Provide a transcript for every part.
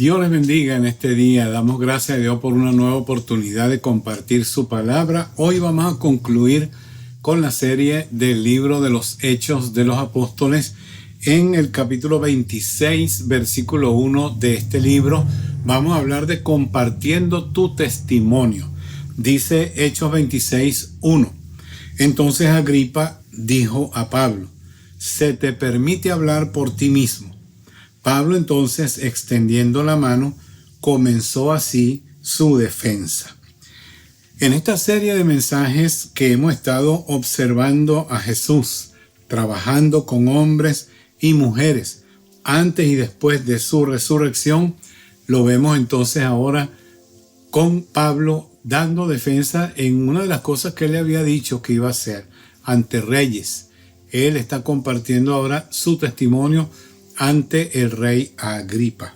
Dios les bendiga en este día. Damos gracias a Dios por una nueva oportunidad de compartir su palabra. Hoy vamos a concluir con la serie del libro de los Hechos de los Apóstoles. En el capítulo 26, versículo 1 de este libro, vamos a hablar de compartiendo tu testimonio. Dice Hechos 26, 1. Entonces Agripa dijo a Pablo: se te permite hablar por ti mismo. Pablo entonces, extendiendo la mano, comenzó así su defensa. En esta serie de mensajes que hemos estado observando a Jesús, trabajando con hombres y mujeres, antes y después de su resurrección, lo vemos entonces ahora con Pablo dando defensa en una de las cosas que él le había dicho que iba a hacer ante reyes. Él está compartiendo ahora su testimonio ante el rey Agripa.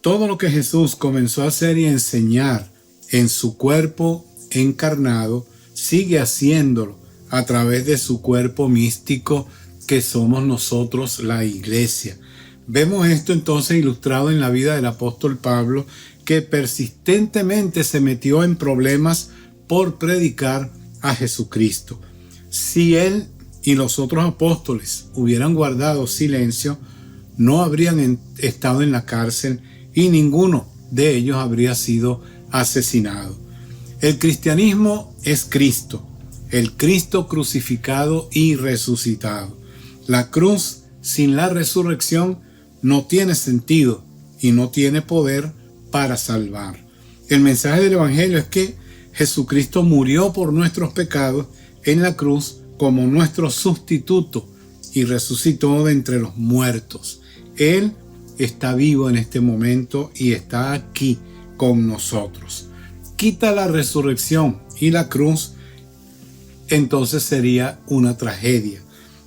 Todo lo que Jesús comenzó a hacer y enseñar en su cuerpo encarnado, sigue haciéndolo a través de su cuerpo místico que somos nosotros, la iglesia. Vemos esto entonces ilustrado en la vida del apóstol Pablo, que persistentemente se metió en problemas por predicar a Jesucristo. Si él y los otros apóstoles hubieran guardado silencio, no habrían estado en la cárcel y ninguno de ellos habría sido asesinado. El cristianismo es Cristo, el Cristo crucificado y resucitado. La cruz sin la resurrección no tiene sentido y no tiene poder para salvar. El mensaje del Evangelio es que Jesucristo murió por nuestros pecados en la cruz como nuestro sustituto y resucitó de entre los muertos. Él está vivo en este momento y está aquí con nosotros. Quita la resurrección y la cruz, entonces sería una tragedia,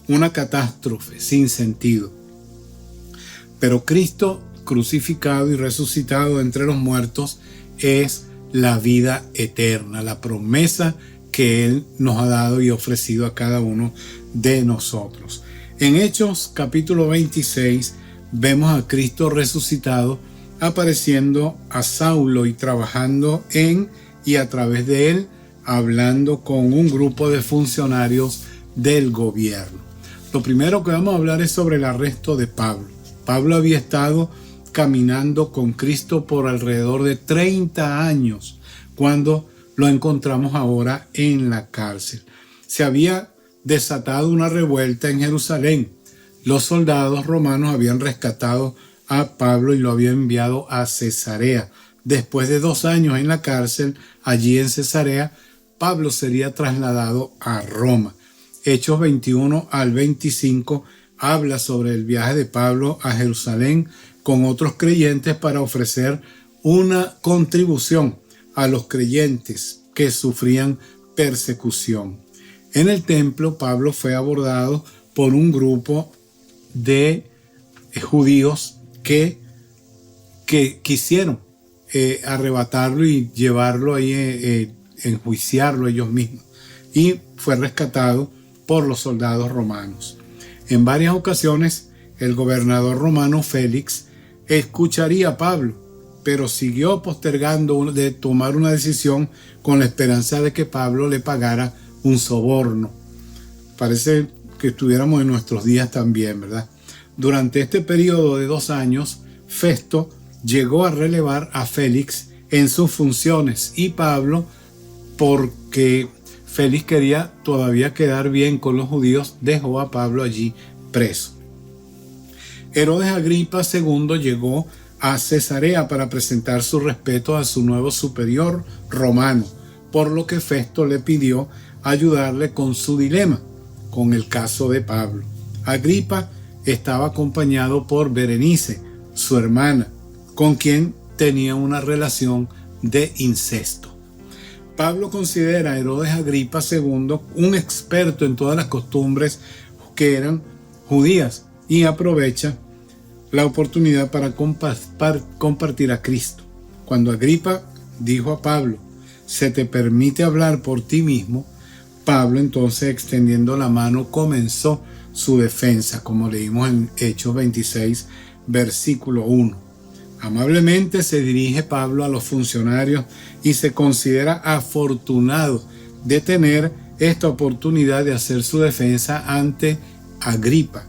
una catástrofe sin sentido. Pero Cristo crucificado y resucitado entre los muertos es la vida eterna, la promesa que Él nos ha dado y ofrecido a cada uno de nosotros. En Hechos capítulo 26 vemos a Cristo resucitado apareciendo a Saulo y trabajando en y a través de él, hablando con un grupo de funcionarios del gobierno. Lo primero que vamos a hablar es sobre el arresto de Pablo. Pablo había estado caminando con Cristo por alrededor de 30 años cuando lo encontramos ahora en la cárcel. Se había desatado una revuelta en Jerusalén. Los soldados romanos habían rescatado a Pablo y lo habían enviado a Cesarea. Después de 2 años en la cárcel, allí en Cesarea, Pablo sería trasladado a Roma. Hechos 21 al 25 habla sobre el viaje de Pablo a Jerusalén con otros creyentes para ofrecer una contribución a los creyentes que sufrían persecución. En el templo, Pablo fue abordado por un grupo de judíos que quisieron arrebatarlo y llevarlo ahí, enjuiciarlo ellos mismos, y fue rescatado por los soldados romanos. En varias ocasiones el gobernador romano Félix escucharía a Pablo, pero siguió postergando de tomar una decisión con la esperanza de que Pablo le pagara un soborno. Parece que estuviéramos en nuestros días también, ¿verdad? Durante este periodo de 2 años, Festo llegó a relevar a Félix en sus funciones y Pablo, porque Félix quería todavía quedar bien con los judíos, dejó a Pablo allí preso. Herodes Agripa II llegó a Cesarea para presentar su respeto a su nuevo superior romano, por lo que Festo le pidió ayudarle con su dilema, con el caso de Pablo. Agripa estaba acompañado por Berenice, su hermana, con quien tenía una relación de incesto. Pablo considera a Herodes Agripa II un experto en todas las costumbres que eran judías y aprovecha la oportunidad para compartir a Cristo. Cuando Agripa dijo a Pablo: se te permite hablar por ti mismo, Pablo entonces, extendiendo la mano, comenzó su defensa, como leímos en Hechos 26, versículo 1. Amablemente se dirige Pablo a los funcionarios y se considera afortunado de tener esta oportunidad de hacer su defensa ante Agripa,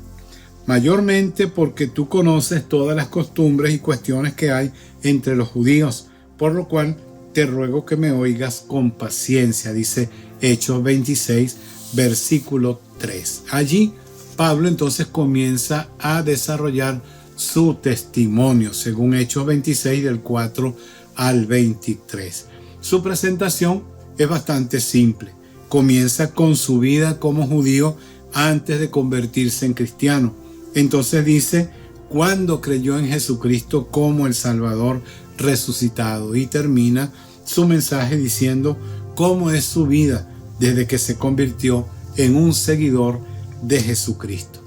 mayormente porque tú conoces todas las costumbres y cuestiones que hay entre los judíos, por lo cual te ruego que me oigas con paciencia, dice Hechos 26, versículo 3. Allí Pablo entonces comienza a desarrollar su testimonio, según Hechos 26 del 4 al 23. Su presentación es bastante simple. Comienza con su vida como judío antes de convertirse en cristiano. Entonces dice, cuando creyó en Jesucristo como el Salvador resucitado, y termina su mensaje diciendo cómo es su vida desde que se convirtió en un seguidor de Jesucristo.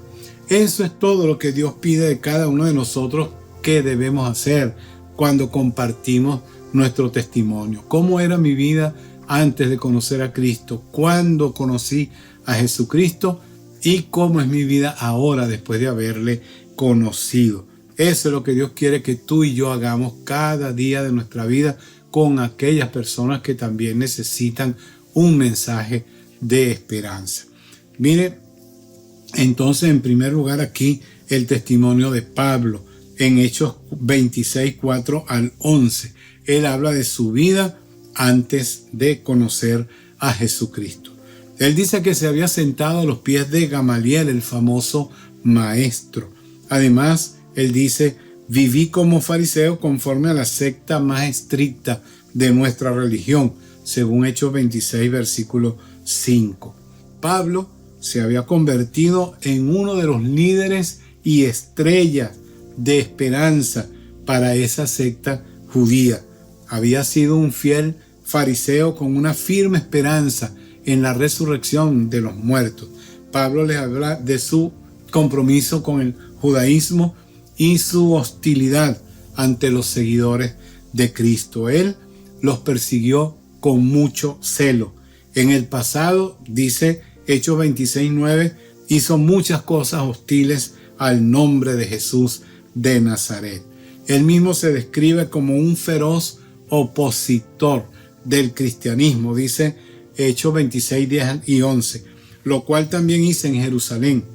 Eso es todo lo que Dios pide de cada uno de nosotros que debemos hacer cuando compartimos nuestro testimonio. ¿Cómo era mi vida antes de conocer a Cristo? ¿Cuándo conocí a Jesucristo? ¿Y cómo es mi vida ahora después de haberle conocido? Eso es lo que Dios quiere que tú y yo hagamos cada día de nuestra vida con aquellas personas que también necesitan un mensaje de esperanza. Mire, entonces en primer lugar aquí el testimonio de Pablo en Hechos 26, 4 al 11. Él habla de su vida antes de conocer a Jesucristo. Él dice que se había sentado a los pies de Gamaliel, el famoso maestro. Además, él dice, viví como fariseo conforme a la secta más estricta de nuestra religión, según Hechos 26, versículo 5. Pablo se había convertido en uno de los líderes y estrellas de esperanza para esa secta judía. Había sido un fiel fariseo con una firme esperanza en la resurrección de los muertos. Pablo les habla de su compromiso con el judaísmo y su hostilidad ante los seguidores de Cristo. Él los persiguió con mucho celo. En el pasado, dice Hechos 26:9, hizo muchas cosas hostiles al nombre de Jesús de Nazaret. Él mismo se describe como un feroz opositor del cristianismo, dice Hechos 26, 10 y 11, lo cual también hice en Jerusalén.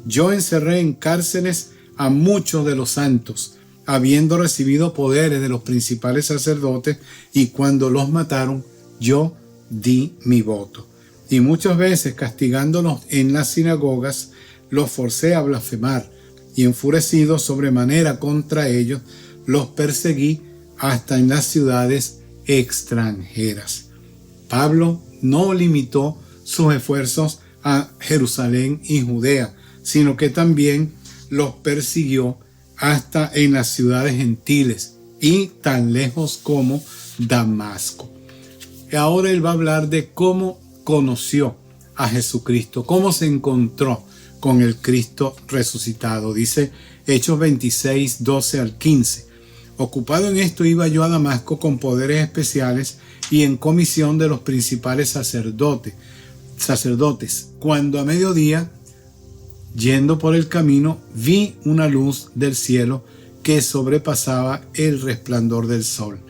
Yo encerré en cárceles a muchos de los santos, habiendo recibido poderes de los principales sacerdotes, y cuando los mataron, yo di mi voto. Y muchas veces, castigándolos en las sinagogas, los forcé a blasfemar, y enfurecido sobremanera contra ellos, los perseguí hasta en las ciudades extranjeras. Pablo no limitó sus esfuerzos a Jerusalén y Judea, sino que también los persiguió hasta en las ciudades gentiles y tan lejos como Damasco. Y ahora él va a hablar de cómo conoció a Jesucristo, cómo se encontró con el Cristo resucitado. Dice Hechos 26, 12 al 15. Ocupado en esto, iba yo a Damasco con poderes especiales y en comisión de los principales sacerdotes, cuando a mediodía, yendo por el camino, vi una luz del cielo que sobrepasaba el resplandor del sol,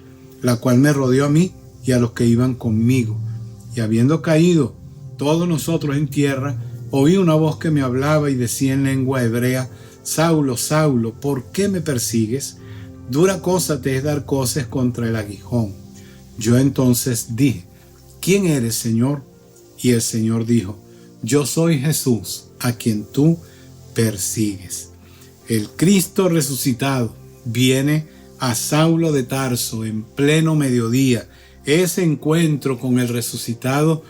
la cual me rodeó a mí y a los que iban conmigo. Y habiendo caído todos nosotros en tierra, oí una voz que me hablaba y decía en lengua hebrea, Saulo, Saulo, ¿por qué me persigues? Dura cosa te es dar coces contra el aguijón. Yo entonces dije, ¿quién eres, Señor? Y el Señor dijo, yo soy Jesús, a quien tú persigues. El Cristo resucitado viene a Saulo de Tarso en pleno mediodía. Ese encuentro con el resucitado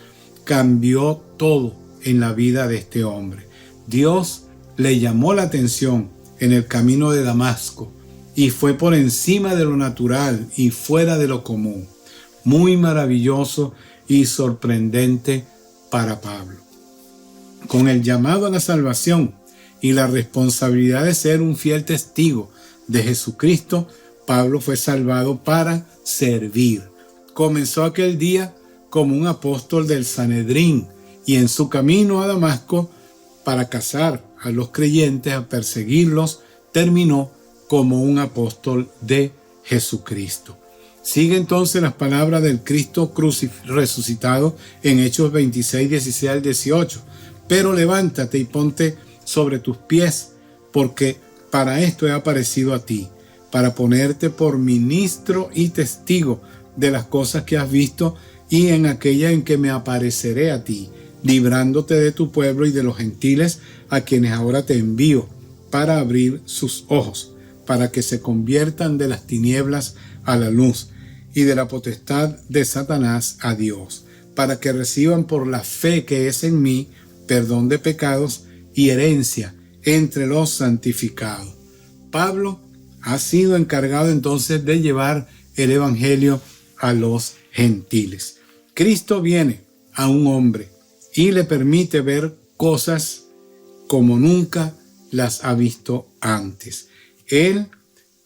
cambió todo en la vida de este hombre. Dios le llamó la atención en el camino de Damasco y fue por encima de lo natural y fuera de lo común. Muy maravilloso y sorprendente para Pablo. Con el llamado a la salvación y la responsabilidad de ser un fiel testigo de Jesucristo, Pablo fue salvado para servir. Comenzó aquel día como un apóstol del Sanedrín y en su camino a Damasco para cazar a los creyentes, a perseguirlos, terminó como un apóstol de Jesucristo. Sigue entonces las palabras del Cristo resucitado en Hechos 26, 16 al 18. Pero levántate y ponte sobre tus pies, porque para esto he aparecido a ti, para ponerte por ministro y testigo de las cosas que has visto y en aquella en que me apareceré a ti, librándote de tu pueblo y de los gentiles a quienes ahora te envío, para abrir sus ojos, para que se conviertan de las tinieblas a la luz y de la potestad de Satanás a Dios, para que reciban por la fe que es en mí perdón de pecados y herencia entre los santificados. Pablo ha sido encargado entonces de llevar el evangelio a los gentiles. Cristo viene a un hombre y le permite ver cosas como nunca las ha visto antes. Él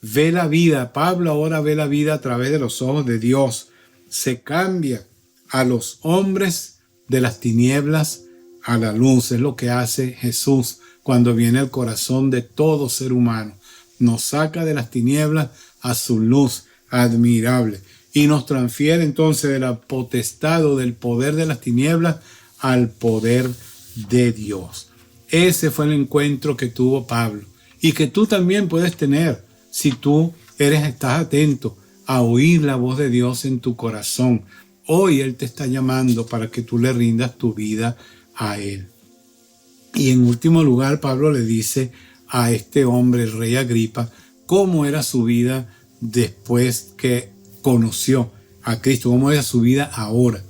ve la vida, Pablo ahora ve la vida a través de los ojos de Dios. Se cambia a los hombres de las tinieblas a la luz. Es lo que hace Jesús cuando viene al corazón de todo ser humano. Nos saca de las tinieblas a su luz admirable y nos transfiere entonces de la potestad o del poder de las tinieblas al poder de Dios. Ese fue el encuentro que tuvo Pablo y que tú también puedes tener si tú estás atento a oír la voz de Dios en tu corazón. Hoy Él te está llamando para que tú le rindas tu vida a Él. Y en último lugar, Pablo le dice a este hombre, el rey Agripa, cómo era su vida después que conoció a Cristo, cómo era su vida ahora.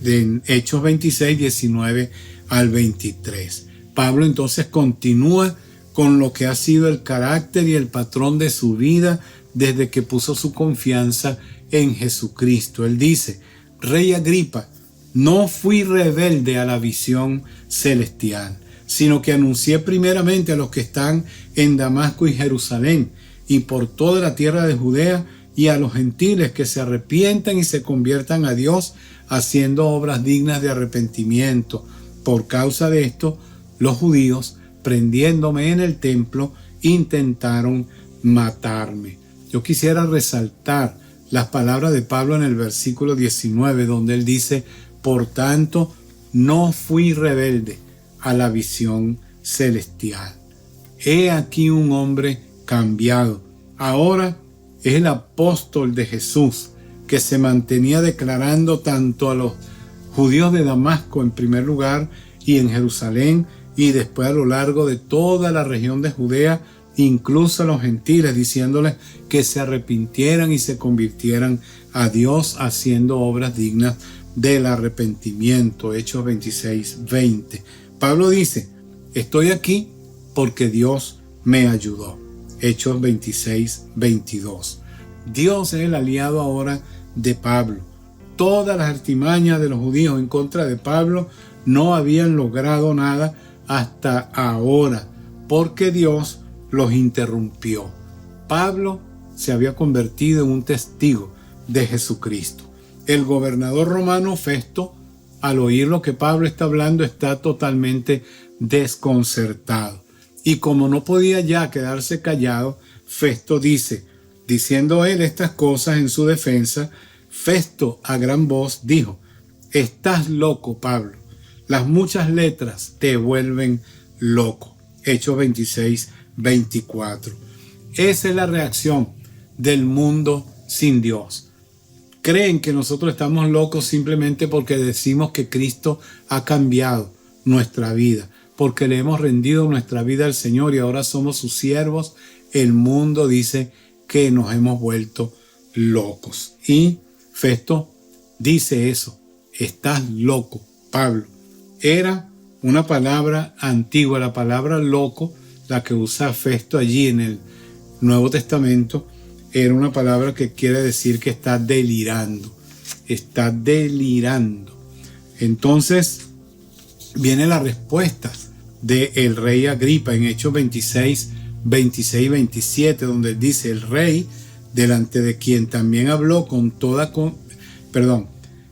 En Hechos 26, 19 al 23. Pablo entonces continúa con lo que ha sido el carácter y el patrón de su vida desde que puso su confianza en Jesucristo. Él dice: Rey Agripa, no fui rebelde a la visión celestial, sino que anuncié primeramente a los que están en Damasco y Jerusalén y por toda la tierra de Judea y a los gentiles que se arrepientan y se conviertan a Dios haciendo obras dignas de arrepentimiento. Por causa de esto, los judíos, prendiéndome en el templo, intentaron matarme. Yo quisiera resaltar las palabras de Pablo en el versículo 19, donde él dice: por tanto, no fui rebelde a la visión celestial. He aquí un hombre cambiado. Ahora es el apóstol de Jesús, que se mantenía declarando tanto a los judíos de Damasco en primer lugar y en Jerusalén, y después a lo largo de toda la región de Judea, incluso a los gentiles, diciéndoles que se arrepintieran y se convirtieran a Dios haciendo obras dignas del arrepentimiento. Hechos 26, 20. Pablo dice: estoy aquí porque Dios me ayudó. Hechos 26, 22. Dios es el aliado ahora de Pablo. Todas las artimañas de los judíos en contra de Pablo no habían logrado nada hasta ahora, porque Dios los interrumpió. Pablo se había convertido en un testigo de Jesucristo. El gobernador romano Festo, al oír lo que Pablo está hablando, está totalmente desconcertado. Y como no podía ya quedarse callado, Festo diciendo él estas cosas en su defensa, Festo a gran voz dijo: estás loco, Pablo. Las muchas letras te vuelven loco. Hechos 26, 24. Esa es la reacción del mundo sin Dios. Creen que nosotros estamos locos simplemente porque decimos que Cristo ha cambiado nuestra vida, porque le hemos rendido nuestra vida al Señor y ahora somos sus siervos. El mundo dice que nos hemos vuelto locos. Y Festo dice eso: estás loco, Pablo. Era una palabra antigua, la palabra loco, la que usa Festo allí en el Nuevo Testamento, era una palabra que quiere decir que está delirando. Está delirando. Entonces viene la respuesta del rey Agripa en Hechos 26, 26 y 27, donde él dice: el rey, delante de quien también habló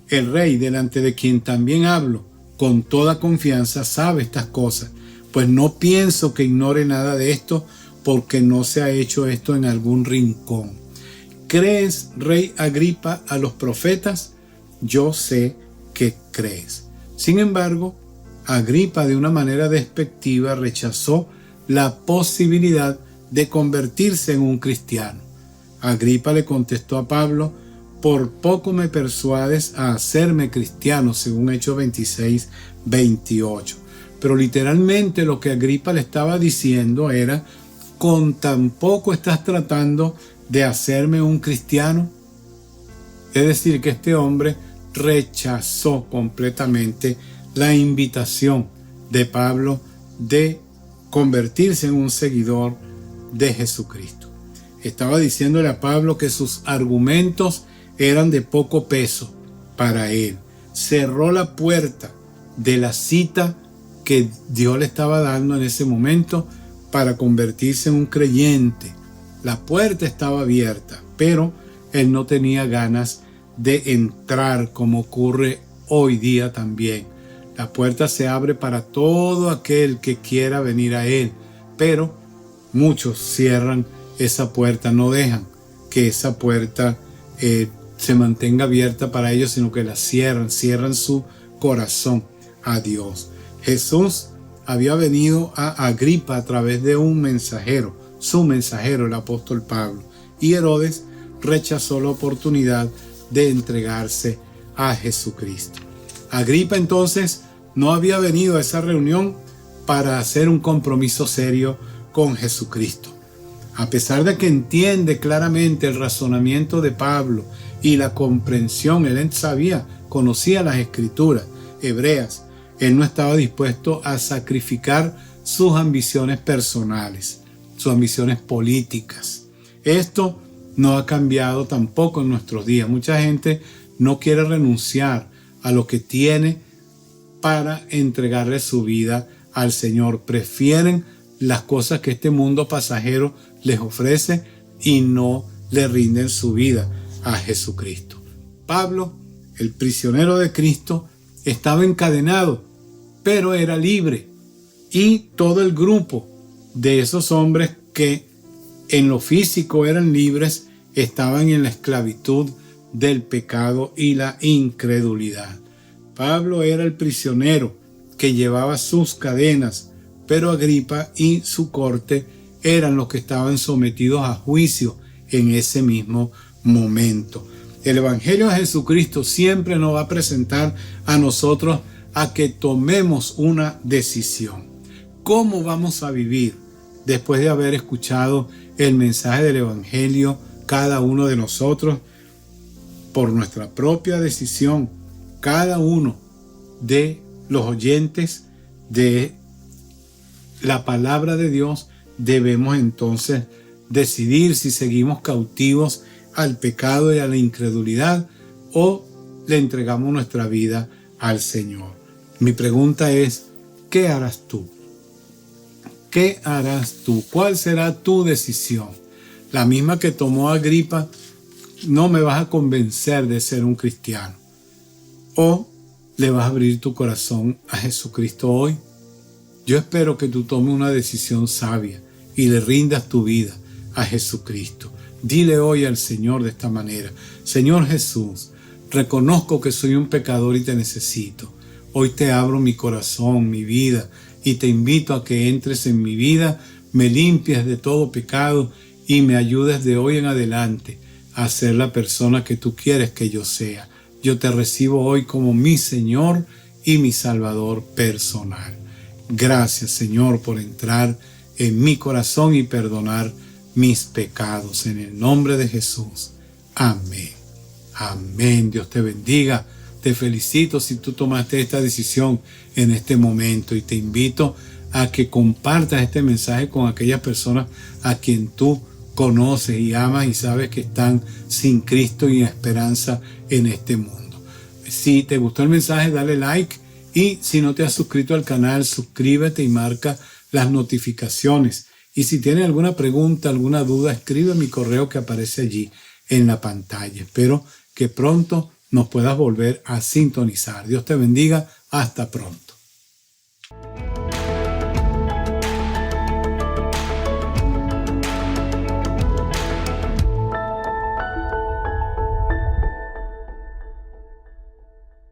el rey, delante de quien también hablo con toda confianza, sabe estas cosas, pues no pienso que ignore nada de esto, porque no se ha hecho esto en algún rincón. ¿crees, rey Agripa, a los profetas? Yo sé que crees. Sin embargo, Agripa, de una manera despectiva, rechazó la posibilidad de convertirse en un cristiano. Agripa le contestó a Pablo: por poco me persuades a hacerme cristiano, según Hechos 26, 28. Pero literalmente lo que Agripa le estaba diciendo era: ¿con tan poco estás tratando de hacerme un cristiano? Es decir, que este hombre rechazó completamente la invitación de Pablo de convertirse en un seguidor de Jesucristo. Estaba diciéndole a Pablo que sus argumentos eran de poco peso para él. Cerró la puerta de la cita que Dios le estaba dando en ese momento para convertirse en un creyente. La puerta estaba abierta, pero él no tenía ganas de entrar, como ocurre hoy día también. La puerta se abre para todo aquel que quiera venir a él, pero muchos cierran esa puerta, no dejan que esa puerta se mantenga abierta para ellos, sino que la cierran su corazón a Dios. Jesús había venido a Agripa a través de un mensajero, su mensajero, el apóstol Pablo, y Herodes rechazó la oportunidad de entregarse a Jesucristo. Agripa entonces no había venido a esa reunión para hacer un compromiso serio con Jesucristo. A pesar de que entiende claramente el razonamiento de Pablo y la comprensión, él conocía las escrituras hebreas, él no estaba dispuesto a sacrificar sus ambiciones personales, sus ambiciones políticas. Esto no ha cambiado tampoco en nuestros días. Mucha gente no quiere renunciar a lo que tiene para entregarle su vida al Señor. Prefieren las cosas que este mundo pasajero les ofrece y no le rinden su vida a Jesucristo. Pablo, el prisionero de Cristo, estaba encadenado, pero era libre. Y todo el grupo de esos hombres que en lo físico eran libres, estaban en la esclavitud del pecado y la incredulidad. Pablo era el prisionero que llevaba sus cadenas, pero Agripa y su corte eran los que estaban sometidos a juicio en ese mismo momento. El Evangelio de Jesucristo siempre nos va a presentar a nosotros a que tomemos una decisión. ¿Cómo vamos a vivir después de haber escuchado el mensaje del Evangelio cada uno de nosotros? Por nuestra propia decisión, cada uno de los oyentes de la palabra de Dios debemos entonces decidir si seguimos cautivos al pecado y a la incredulidad o le entregamos nuestra vida al Señor. Mi pregunta es: ¿qué harás tú? ¿Qué harás tú? ¿Cuál será tu decisión? La misma que tomó Agripa: no me vas a convencer de ser un cristiano. ¿O le vas a abrir tu corazón a Jesucristo hoy? Yo espero que tú tomes una decisión sabia y le rindas tu vida a Jesucristo. Dile hoy al Señor de esta manera: Señor Jesús, reconozco que soy un pecador y te necesito. Hoy te abro mi corazón, mi vida, y te invito a que entres en mi vida, me limpies de todo pecado y me ayudes de hoy en adelante a ser la persona que tú quieres que yo sea. Yo te recibo hoy como mi Señor y mi Salvador personal. Gracias, Señor, por entrar en mi corazón y perdonar mis pecados. En el nombre de Jesús. Amén. Amén. Dios te bendiga. Te felicito si tú tomaste esta decisión en este momento y te invito a que compartas este mensaje con aquellas personas a quien tú conoces y amas y sabes que están sin Cristo y esperanza en este mundo. Si te gustó el mensaje, dale like, y si no te has suscrito al canal, suscríbete y marca las notificaciones. Y si tienes alguna pregunta, alguna duda, escribe mi correo que aparece allí en la pantalla. Espero que pronto nos puedas volver a sintonizar. Dios te bendiga. Hasta pronto.